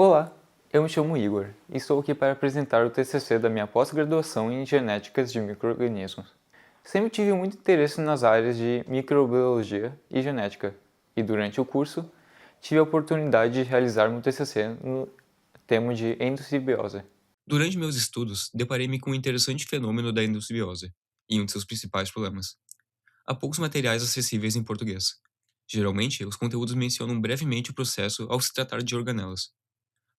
Olá, eu me chamo Igor e estou aqui para apresentar o TCC da minha pós-graduação em Genéticas de Micro-organismos. Sempre tive muito interesse nas áreas de microbiologia e genética, e durante o curso tive a oportunidade de realizar meu TCC no tema de endossimbiose. Durante meus estudos, deparei-me com o interessante fenômeno da endossimbiose e um de seus principais problemas. Há poucos materiais acessíveis em português. Geralmente, os conteúdos mencionam brevemente o processo ao se tratar de organelas.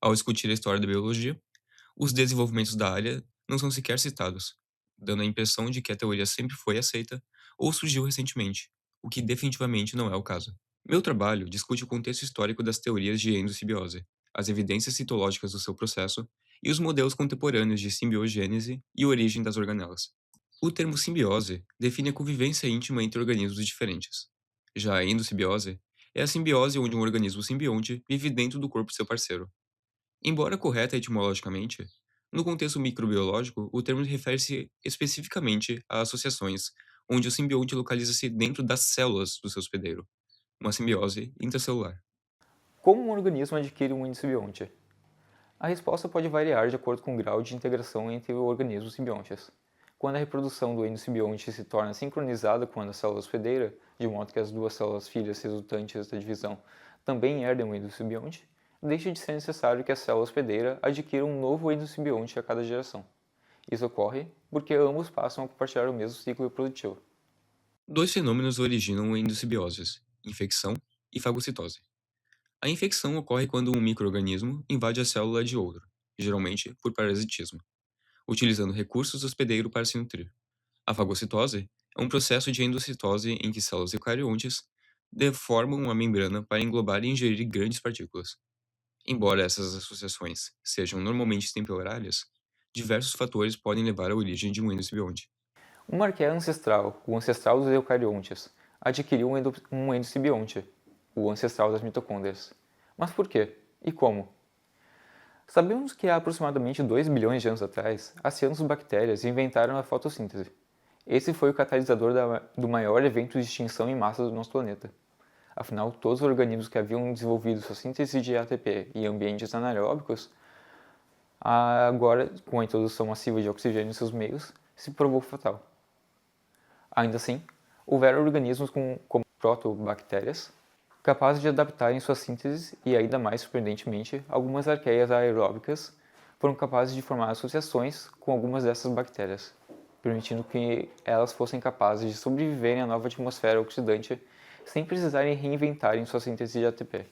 Ao discutir a história da biologia, os desenvolvimentos da área não são sequer citados, dando a impressão de que a teoria sempre foi aceita ou surgiu recentemente, o que definitivamente não é o caso. Meu trabalho discute o contexto histórico das teorias de endossimbiose, as evidências citológicas do seu processo e os modelos contemporâneos de simbiogênese e origem das organelas. O termo simbiose define a convivência íntima entre organismos diferentes. Já a endossimbiose é a simbiose onde um organismo simbionte vive dentro do corpo de seu parceiro. Embora correta etimologicamente, no contexto microbiológico, o termo refere-se especificamente a associações onde o simbionte localiza-se dentro das células do seu hospedeiro, uma simbiose intracelular. Como um organismo adquire um endosimbionte? A resposta pode variar de acordo com o grau de integração entre organismos simbiontes. Quando a reprodução do endosimbionte se torna sincronizada com a da célula hospedeira, de modo que as duas células filhas resultantes da divisão também herdem o endosimbionte, deixa de ser necessário que a célula hospedeira adquira um novo endosimbionte a cada geração. Isso ocorre porque ambos passam a compartilhar o mesmo ciclo reprodutivo. Dois fenômenos originam endossimbioses: infecção e fagocitose. A infecção ocorre quando um microorganismo invade a célula de outro, geralmente por parasitismo, utilizando recursos do hospedeiro para se nutrir. A fagocitose é um processo de endocitose em que células eucariontes deformam a membrana para englobar e ingerir grandes partículas. Embora essas associações sejam normalmente temporárias, diversos fatores podem levar à origem de um endosimbionte. Uma arqueia ancestral, o ancestral dos eucariontes, adquiriu um endosimbionte, o ancestral das mitocôndrias. Mas por quê? E como? Sabemos que há aproximadamente 2 bilhões de anos atrás, as cianobactérias inventaram a fotossíntese. Esse foi o catalisador do maior evento de extinção em massa do nosso planeta. Afinal, todos os organismos que haviam desenvolvido sua síntese de ATP em ambientes anaeróbicos, agora, com a introdução massiva de oxigênio em seus meios, se provou fatal. Ainda assim, houveram organismos como protobactérias capazes de adaptarem sua síntese e, ainda mais surpreendentemente, algumas arqueias aeróbicas foram capazes de formar associações com algumas dessas bactérias, permitindo que elas fossem capazes de sobreviverem à nova atmosfera oxidante sem precisarem reinventarem sua síntese de ATP.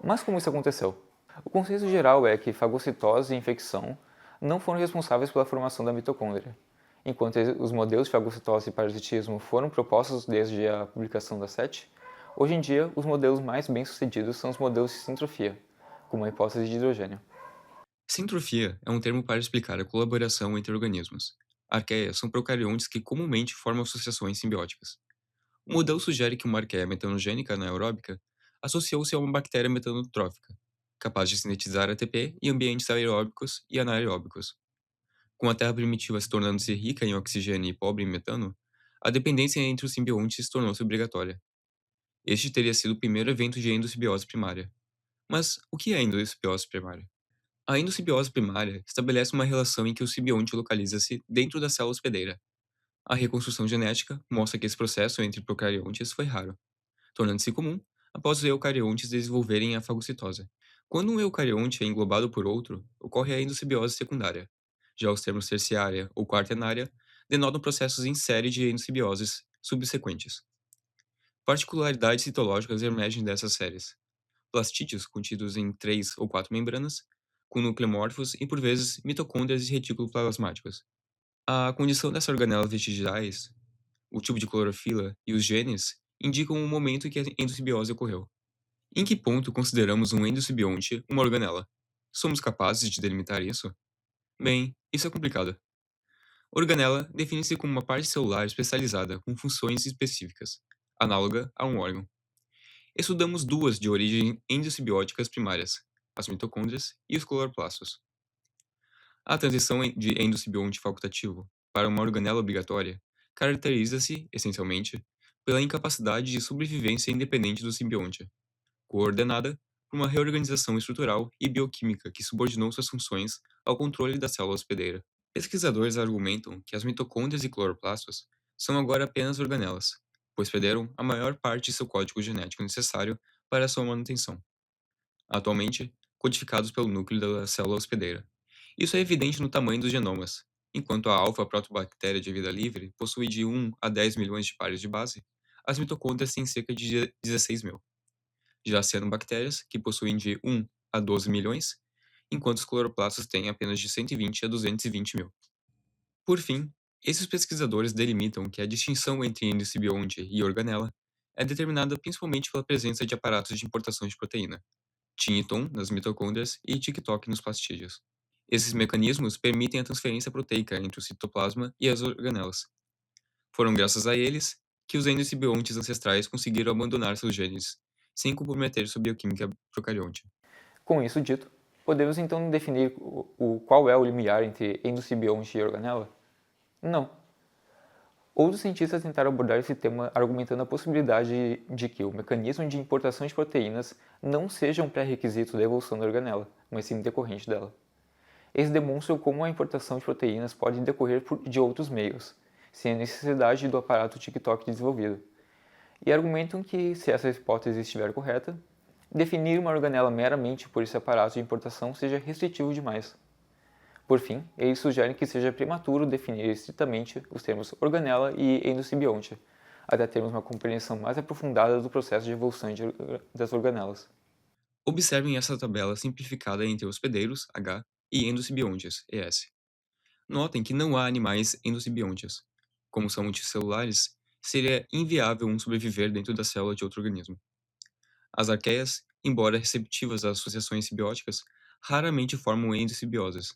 Mas como isso aconteceu? O conceito geral é que fagocitose e infecção não foram responsáveis pela formação da mitocôndria. Enquanto os modelos de fagocitose e parasitismo foram propostos desde a publicação da SET, hoje em dia os modelos mais bem-sucedidos são os modelos de sintrofia, como a hipótese de hidrogênio. Sintrofia é um termo para explicar a colaboração entre organismos. Arqueias são procariontes que comumente formam associações simbióticas. O modelo sugere que uma arqueia metanogênica anaeróbica associou-se a uma bactéria metanotrófica, capaz de sintetizar ATP em ambientes aeróbicos e anaeróbicos. Com a Terra primitiva se tornando-se rica em oxigênio e pobre em metano, a dependência entre os simbiontes tornou-se obrigatória. Este teria sido o primeiro evento de endossimbiose primária. Mas o que é endossimbiose primária? A endossimbiose primária estabelece uma relação em que o simbionte localiza-se dentro da célula hospedeira. A reconstrução genética mostra que esse processo entre procariontes foi raro, tornando-se comum após os eucariontes desenvolverem a fagocitose. Quando um eucarionte é englobado por outro, ocorre a endossimbiose secundária. Já os termos terciária ou quaternária denotam processos em série de endossimbioses subsequentes. Particularidades citológicas emergem dessas séries. Plastídeos contidos em 3 ou 4 membranas, com nucleomorfos e, por vezes, mitocôndrias e retículos plasmáticos. A condição dessas organelas vestigiais, o tipo de clorofila e os genes indicam o momento em que a endossimbiose ocorreu. Em que ponto consideramos um endosimbionte uma organela? Somos capazes de delimitar isso? Bem, isso é complicado. Organela define-se como uma parte celular especializada com funções específicas, análoga a um órgão. Estudamos duas de origem endossimbióticas primárias, as mitocôndrias e os cloroplastos. A transição de endosimbionte facultativo para uma organela obrigatória caracteriza-se, essencialmente, pela incapacidade de sobrevivência independente do simbionte, coordenada por uma reorganização estrutural e bioquímica que subordinou suas funções ao controle da célula hospedeira. Pesquisadores argumentam que as mitocôndrias e cloroplastos são agora apenas organelas, pois perderam a maior parte de seu código genético necessário para sua manutenção, atualmente codificados pelo núcleo da célula hospedeira. Isso é evidente no tamanho dos genomas. Enquanto a alfa-protobactéria de vida livre possui de 1 a 10 milhões de pares de base, as mitocôndrias têm cerca de 16 mil. Já cianobactérias, que possuem de 1 a 12 milhões, enquanto os cloroplastos têm apenas de 120 a 220 mil. Por fim, esses pesquisadores delimitam que a distinção entre endocibionte e organela é determinada principalmente pela presença de aparatos de importação de proteína, Tinniton nas mitocôndrias e TikTok nos plastídeos. Esses mecanismos permitem a transferência proteica entre o citoplasma e as organelas. Foram graças a eles que os endocibiontes ancestrais conseguiram abandonar seus genes, sem comprometer sua bioquímica procarionte. Com isso dito, podemos então definir qual é o limiar entre endocibionte e organela? Não. Outros cientistas tentaram abordar esse tema argumentando a possibilidade de que o mecanismo de importação de proteínas não seja um pré-requisito da evolução da organela, mas sim decorrente dela. Eles demonstram como a importação de proteínas pode decorrer de outros meios, sem a necessidade do aparato TikTok desenvolvido, e argumentam que, se essa hipótese estiver correta, definir uma organela meramente por esse aparato de importação seja restritivo demais. Por fim, eles sugerem que seja prematuro definir estritamente os termos organela e endocibionte, até termos uma compreensão mais aprofundada do processo de evolução das organelas. Observem essa tabela simplificada entre hospedeiros, H, e endocibiontes, ES. Notem que não há animais endocibiontes. Como são multicelulares, seria inviável um sobreviver dentro da célula de outro organismo. As arqueias, embora receptivas às associações simbióticas, raramente formam endocibioses.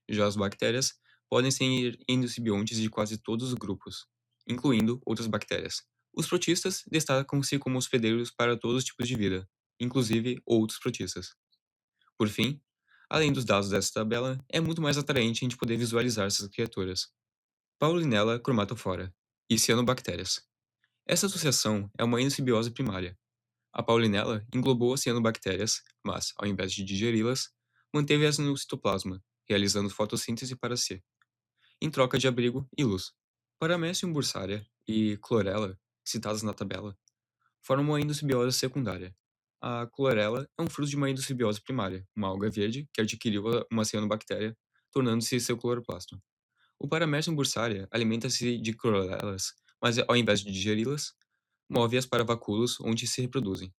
Já as bactérias podem ser endocibiontes de quase todos os grupos, incluindo outras bactérias. Os protistas destacam-se como hospedeiros para todos os tipos de vida, inclusive outros protistas. Por fim, além dos dados dessa tabela, é muito mais atraente a gente poder visualizar essas criaturas. Paulinella chromatophora e cianobactérias. Essa associação é uma endossimbiose primária. A Paulinella englobou as cianobactérias, mas, ao invés de digeri-las, manteve-as no citoplasma, realizando fotossíntese para si, em troca de abrigo e luz. Paramecium bursária e chlorella, citadas na tabela, formam uma endossimbiose secundária. A chlorella é um fruto de uma endossimbiose primária, uma alga verde que adquiriu uma cianobactéria, tornando-se seu cloroplasto. O Paramecium bursária alimenta-se de chlorellas, mas ao invés de digeri-las, move-as para vacúolos onde se reproduzem.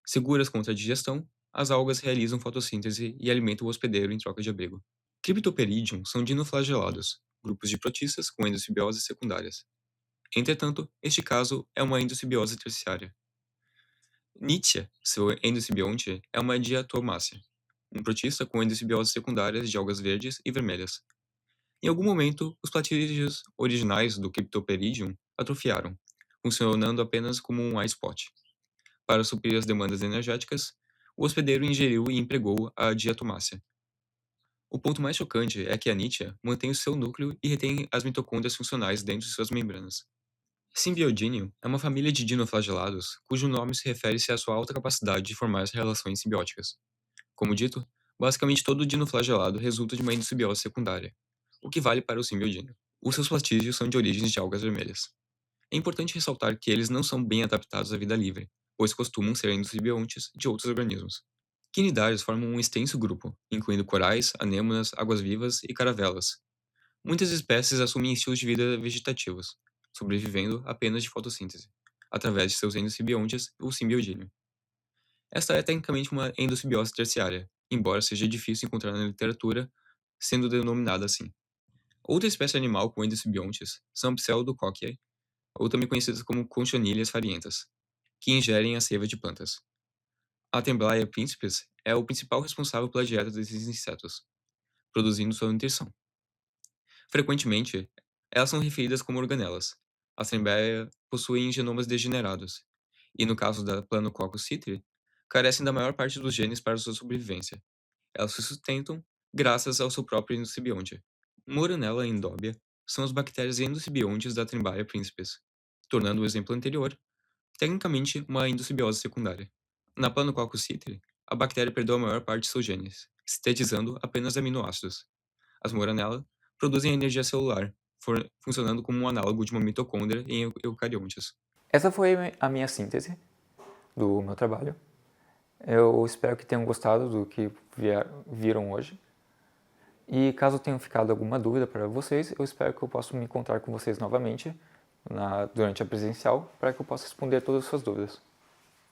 Seguras contra a digestão, as algas realizam fotossíntese e alimentam o hospedeiro em troca de abrigo. Cryptoperidium são dinoflagelados, grupos de protistas com endossimbioses secundárias. Entretanto, este caso é uma endossimbiose terciária. Nitzschia, seu endossimbiont, é uma diatomácea, um protista com endossimbioses secundárias de algas verdes e vermelhas. Em algum momento, os platídeos originais do Cryptoperidium atrofiaram, funcionando apenas como um eye spot. Para suprir as demandas energéticas, o hospedeiro ingeriu e empregou a diatomácea. O ponto mais chocante é que a Nitzschia mantém o seu núcleo e retém as mitocôndrias funcionais dentro de suas membranas. Symbiodinium é uma família de dinoflagelados cujo nome se refere-se à sua alta capacidade de formar relações simbióticas. Como dito, basicamente todo dinoflagelado resulta de uma endossimbiose secundária, o que vale para o Symbiodinium. Os seus platídeos são de origens de algas vermelhas. É importante ressaltar que eles não são bem adaptados à vida livre, pois costumam ser endosimbiontes de outros organismos. Quinidários formam um extenso grupo, incluindo corais, anêmonas, águas-vivas e caravelas. Muitas espécies assumem estilos de vida vegetativos, sobrevivendo apenas de fotossíntese, através de seus endosimbiontes ou simbiodínio. Esta é tecnicamente uma endossimbiose terciária, embora seja difícil encontrar na literatura, sendo denominada assim. Outra espécie animal com endosimbiontes são Pseudococci, ou também conhecidas como conchonilhas farientas, que ingerem a seiva de plantas. A Trembaia príncipes é o principal responsável pela dieta desses insetos, produzindo sua nutrição. Frequentemente, elas são referidas como organelas. As Trembaia possuem genomas degenerados, e no caso da Planococcus citri, carecem da maior parte dos genes para sua sobrevivência. Elas se sustentam graças ao seu próprio endosimbionte. Moronella endóbia são as bactérias endosimbiontes da Trembaia príncipes, tornando o exemplo anterior, tecnicamente, uma endossimbiose secundária. Na Planococcus citri, a bactéria perdeu a maior parte de seus genes, sintetizando apenas aminoácidos. As moranela produzem energia celular, funcionando como um análogo de uma mitocôndria em eucariontes. Essa foi a minha síntese do meu trabalho. Eu espero que tenham gostado do que viram hoje. E caso tenha ficado alguma dúvida para vocês, eu espero que eu possa me encontrar com vocês novamente durante a presencial para que eu possa responder todas as suas dúvidas.